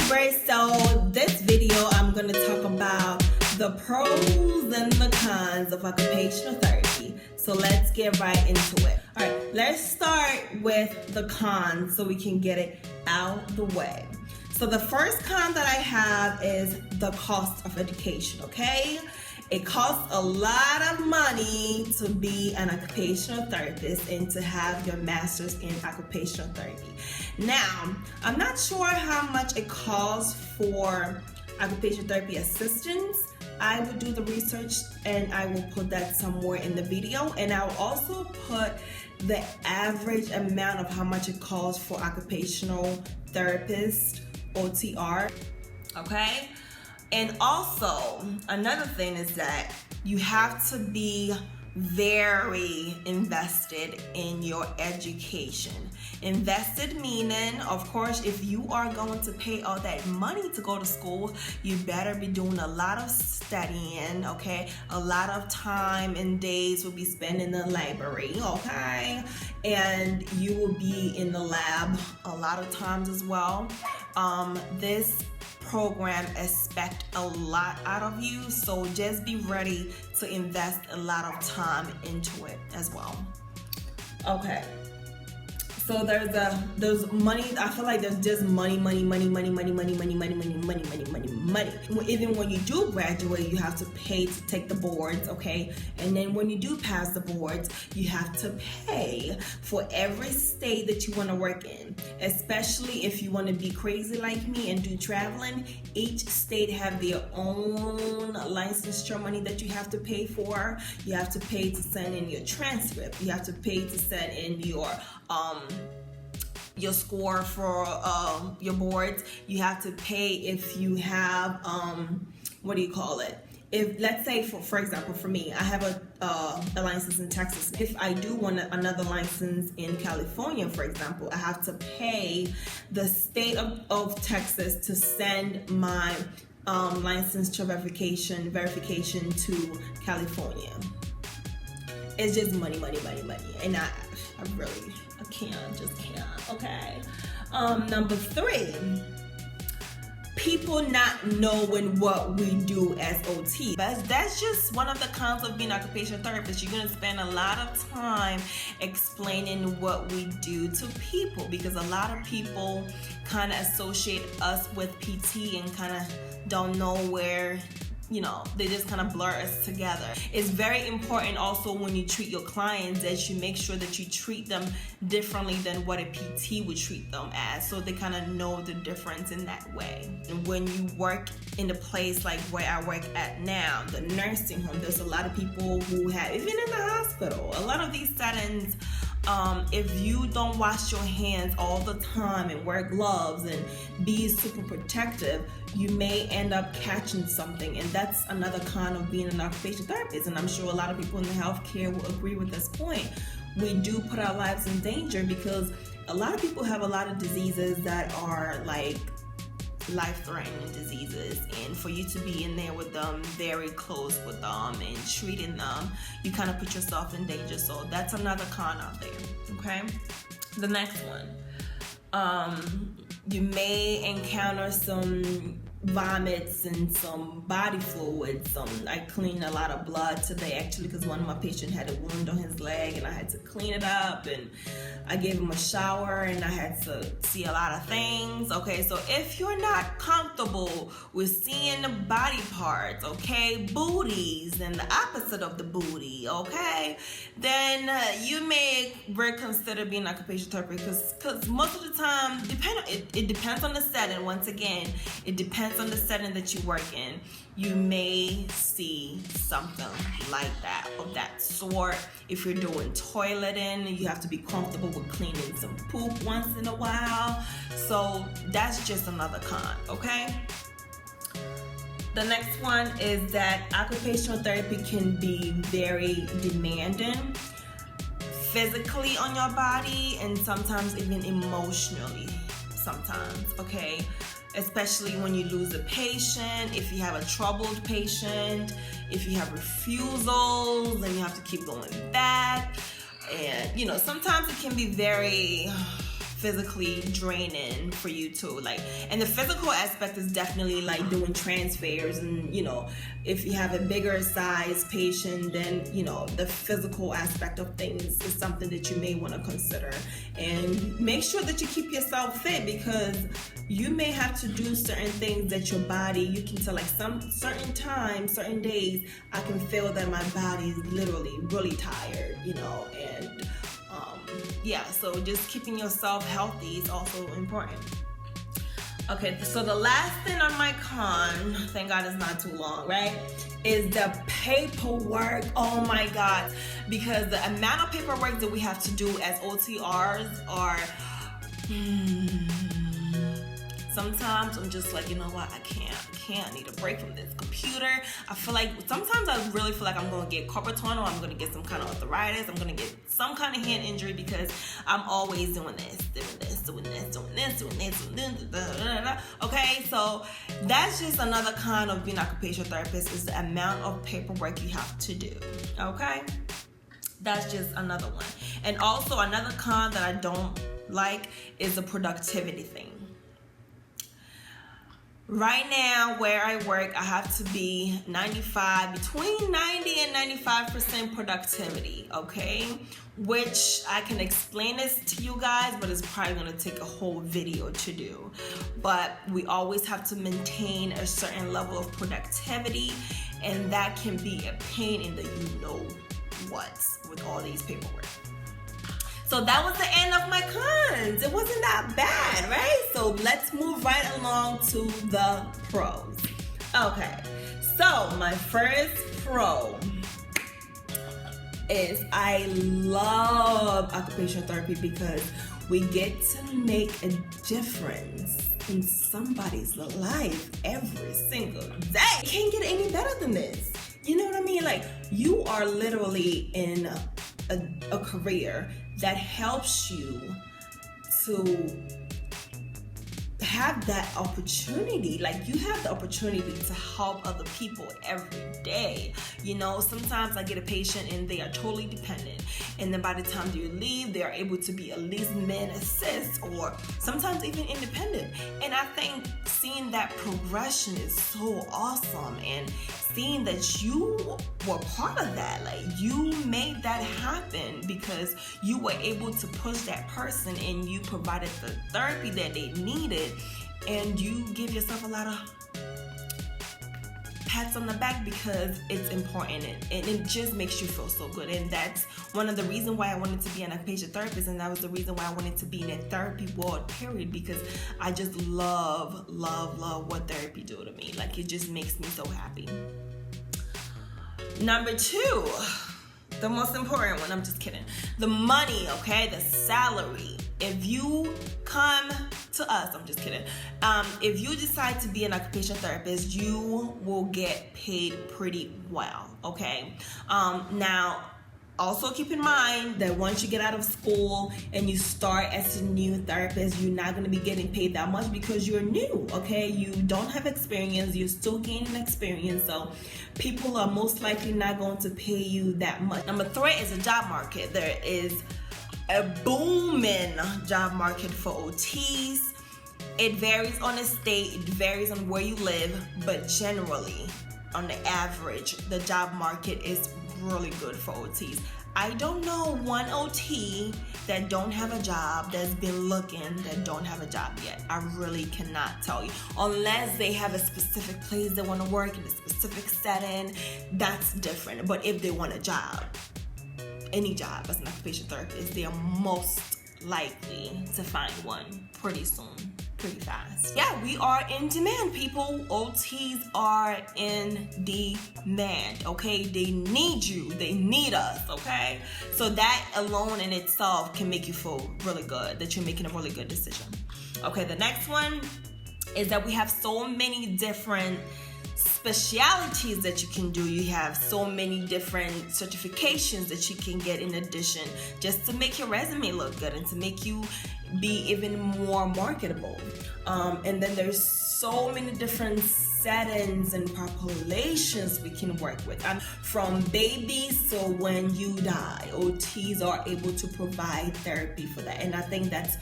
YouTubers, so this video I'm going to talk about the pros and the cons of occupational therapy. So let's get right into it. All right, let's start with the cons so we can get it out the way. So the first con that I have is the cost of education, okay? It costs a lot of money to be an occupational therapist and to have your master's in occupational therapy. Now, I'm not sure how much it costs for occupational therapy assistants. I will do the research and I will put that somewhere in the video, and I'll also put the average amount of how much it costs for occupational therapist OTR, okay? And also, another thing is that you have to be very invested in your education. Invested meaning, of course, if you are going to pay all that money to go to school, you better be doing a lot of studying, okay? A lot of time and days will be spent in the library, okay? And you will be in the lab a lot of times as well. This program expect a lot out of you, so just be ready to invest a lot of time into it as well. Okay, so there's money. I feel like there's just money. Even when you do graduate, you have to pay to take the boards, okay? And then when you do pass the boards, you have to pay for every state that you want to work in. Especially if you want to be crazy like me and do traveling, each state have their own licensure money that you have to pay for. You have to pay to send in your transcript. You have to pay to send in your score for your boards. You have to pay if you have if, let's say, for example, for me, I have a license in Texas. If I do want another license in California, for example, I have to pay the state of Texas to send my licensure verification to California. It's just money, and I can't, okay? Number 3, people not knowing what we do as OT. That's just one of the cons of being an occupational therapist. You're gonna spend a lot of time explaining what we do to people, because a lot of people kind of associate us with PT and kind of don't know where, they just kind of blur us together. It's very important also when you treat your clients that you make sure that you treat them differently than what a PT would treat them as, so they kind of know the difference in that way. And when you work in a place like where I work at now, the nursing home, there's a lot of people who have, even in the hospital, a lot of these settings, if you don't wash your hands all the time and wear gloves and be super protective, you may end up catching something. And that's another con of being an occupational therapist. And I'm sure a lot of people in the healthcare will agree with this point. We do put our lives in danger because a lot of people have a lot of diseases that are like life-threatening diseases, and for you to be in there with them, very close with them and treating them, you kind of put yourself in danger. So that's another con out there, okay? The next one, you may encounter some vomits and some body fluids. I cleaned a lot of blood today, actually, because one of my patients had a wound on his leg and I had to clean it up, and I gave him a shower and I had to see a lot of things. Okay, so if you're not comfortable with seeing the body parts, okay, booties and the opposite of the booty, okay, then you may reconsider being an occupational therapist, because most of the time, it depends on the setting. Once again, it depends on the setting that you work in. You may see something like that, of that sort. If you're doing toileting, you have to be comfortable with cleaning some poop once in a while. So that's just another con, okay? The next one is that occupational therapy can be very demanding physically on your body and sometimes even emotionally sometimes, okay? Especially when you lose a patient, if you have a troubled patient, if you have refusals and you have to keep going back. And sometimes it can be very physically draining for you too. Like, and the physical aspect is definitely like doing transfers, and you know, if you have a bigger size patient, then you know, the physical aspect of things is something that you may want to consider. And make sure that you keep yourself fit, because you may have to do certain things that your body, you can tell, like some certain times, certain days, I can feel that my body is literally really tired, you know. And yeah, so just keeping yourself healthy is also important. Okay, so the last thing on my con, thank God it's not too long, right, is the paperwork. Oh my God, because the amount of paperwork that we have to do as OTRs are, sometimes I'm just like, you know what, I can't need a break from this computer. I feel like, sometimes I really feel like I'm gonna get carpal tunnel, I'm gonna get some kind of arthritis, I'm gonna get some kind of hand injury, because I'm always doing this. Okay, so that's just another con of being an occupational therapist, is the amount of paperwork you have to do. Okay, that's just another one. And also another con that I don't like is the productivity thing. Right now, where I work, I have to be between 90 and 95% productivity, okay? Which I can explain this to you guys, but it's probably gonna take a whole video to do. But we always have to maintain a certain level of productivity, and that can be a pain in the you-know-what with all these paperwork. So that was the end of my cons. It wasn't that bad, right? So let's move right along to the pros. Okay, so my first pro is I love occupational therapy because we get to make a difference in somebody's life every single day. You can't get any better than this. You know what I mean? Like, you are literally in a career that helps you to have that opportunity. Like, you have the opportunity to help other people every day. You know, sometimes I get a patient and they are totally dependent, and then by the time you leave, they are able to be at least med assist, or sometimes even independent. And I think seeing that progression is so awesome, and seeing that you were part of that, like you made that happen because you were able to push that person and you provided the therapy that they needed, and you give yourself a lot of pats on the back because it's important, and it just makes you feel so good. And that's one of the reasons why I wanted to be an occupational therapist, and that was the reason why I wanted to be in a therapy world, period, because I just love what therapy do to me. Like, it just makes me so happy. Number 2, the most important one, I'm just kidding. The money, okay, the salary. If you come to us, I'm just kidding. If you decide to be an occupational therapist, you will get paid pretty well, okay? Now, also keep in mind that once you get out of school and you start as a new therapist, you're not going to be getting paid that much because you're new, okay? You don't have experience, you're still gaining experience, so people are most likely not going to pay you that much. Number 3 is the job market. There is a booming job market for OTs. It varies on the state, it varies on where you live, but generally, on the average, the job market is really good for OTs. I don't know one OT that don't have a job, that's been looking, that don't have a job yet. I really cannot tell you. Unless they have a specific place they want to work in, a specific setting, that's different. But if they want a job, any job as an occupational therapist, they are most likely to find one pretty soon, pretty fast. Yeah, we are in demand, people. OTs are in demand, okay? They need you, they need us, okay? So that alone in itself can make you feel really good that you're making a really good decision. Okay, the next one is that we have so many different specialities that you can do. You have so many different certifications that you can get in addition, just to make your resume look good and to make you be even more marketable. And then there's so many different settings and populations we can work with. From babies to when you die, OTs are able to provide therapy for that. And I think that's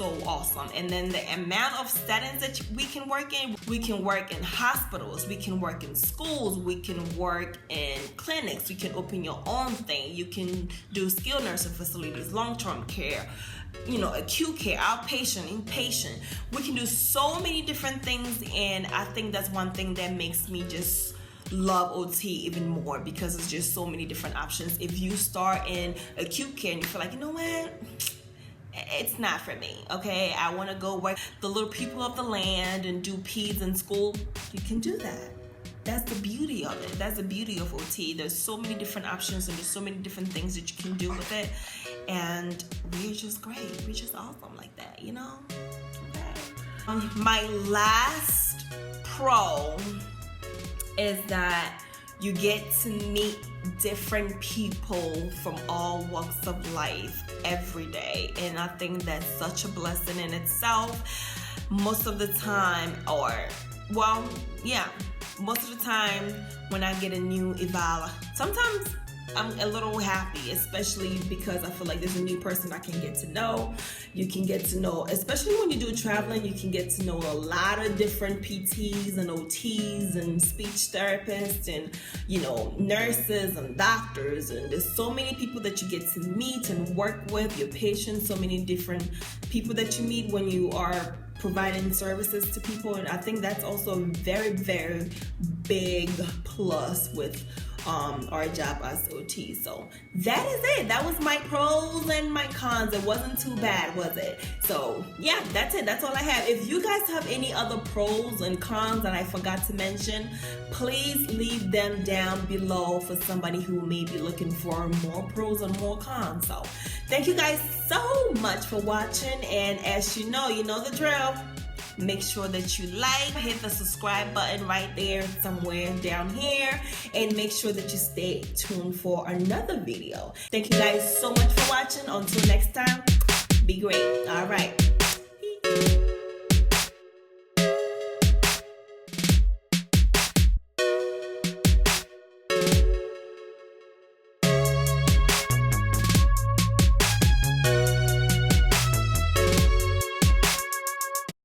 so awesome. And then the amount of settings that we can work in hospitals, we can work in schools, we can work in clinics, you can open your own thing, you can do skilled nursing facilities, long-term care, you know, acute care, outpatient, inpatient. We can do so many different things, and I think that's one thing that makes me just love OT even more, because it's just so many different options. If you start in acute care and you feel like, you know what, it's not for me, okay, I want to go work the little people of the land and do peds in school, you can do that. That's the beauty of it. That's the beauty of OT. There's so many different options and there's so many different things that you can do with it, and we're just great. We're just awesome like that, you know? Okay. My last pro is that you get to meet different people from all walks of life every day, and I think that's such a blessing in itself. Most of the time, most of the time when I get a new eval, sometimes I'm a little happy, especially because I feel like there's a new person I can get to know. You can get to know, especially when you do traveling, you can get to know a lot of different PTs and OTs and speech therapists and, you know, nurses and doctors. And there's so many people that you get to meet and work with, your patients, so many different people that you meet when you are providing services to people. And I think that's also a very, very big plus with our job as OT. So that is it. That was my pros and my cons. It wasn't too bad, was it? So yeah, that's it. That's all I have. If you guys have any other pros and cons that I forgot to mention, please leave them down below for somebody who may be looking for more pros and more cons. So thank you guys so much for watching, and as you know the drill. Make sure that you hit the subscribe button right there somewhere down here, and make sure that you stay tuned for another video. Thank you guys so much for watching. Until next time, be great. All right.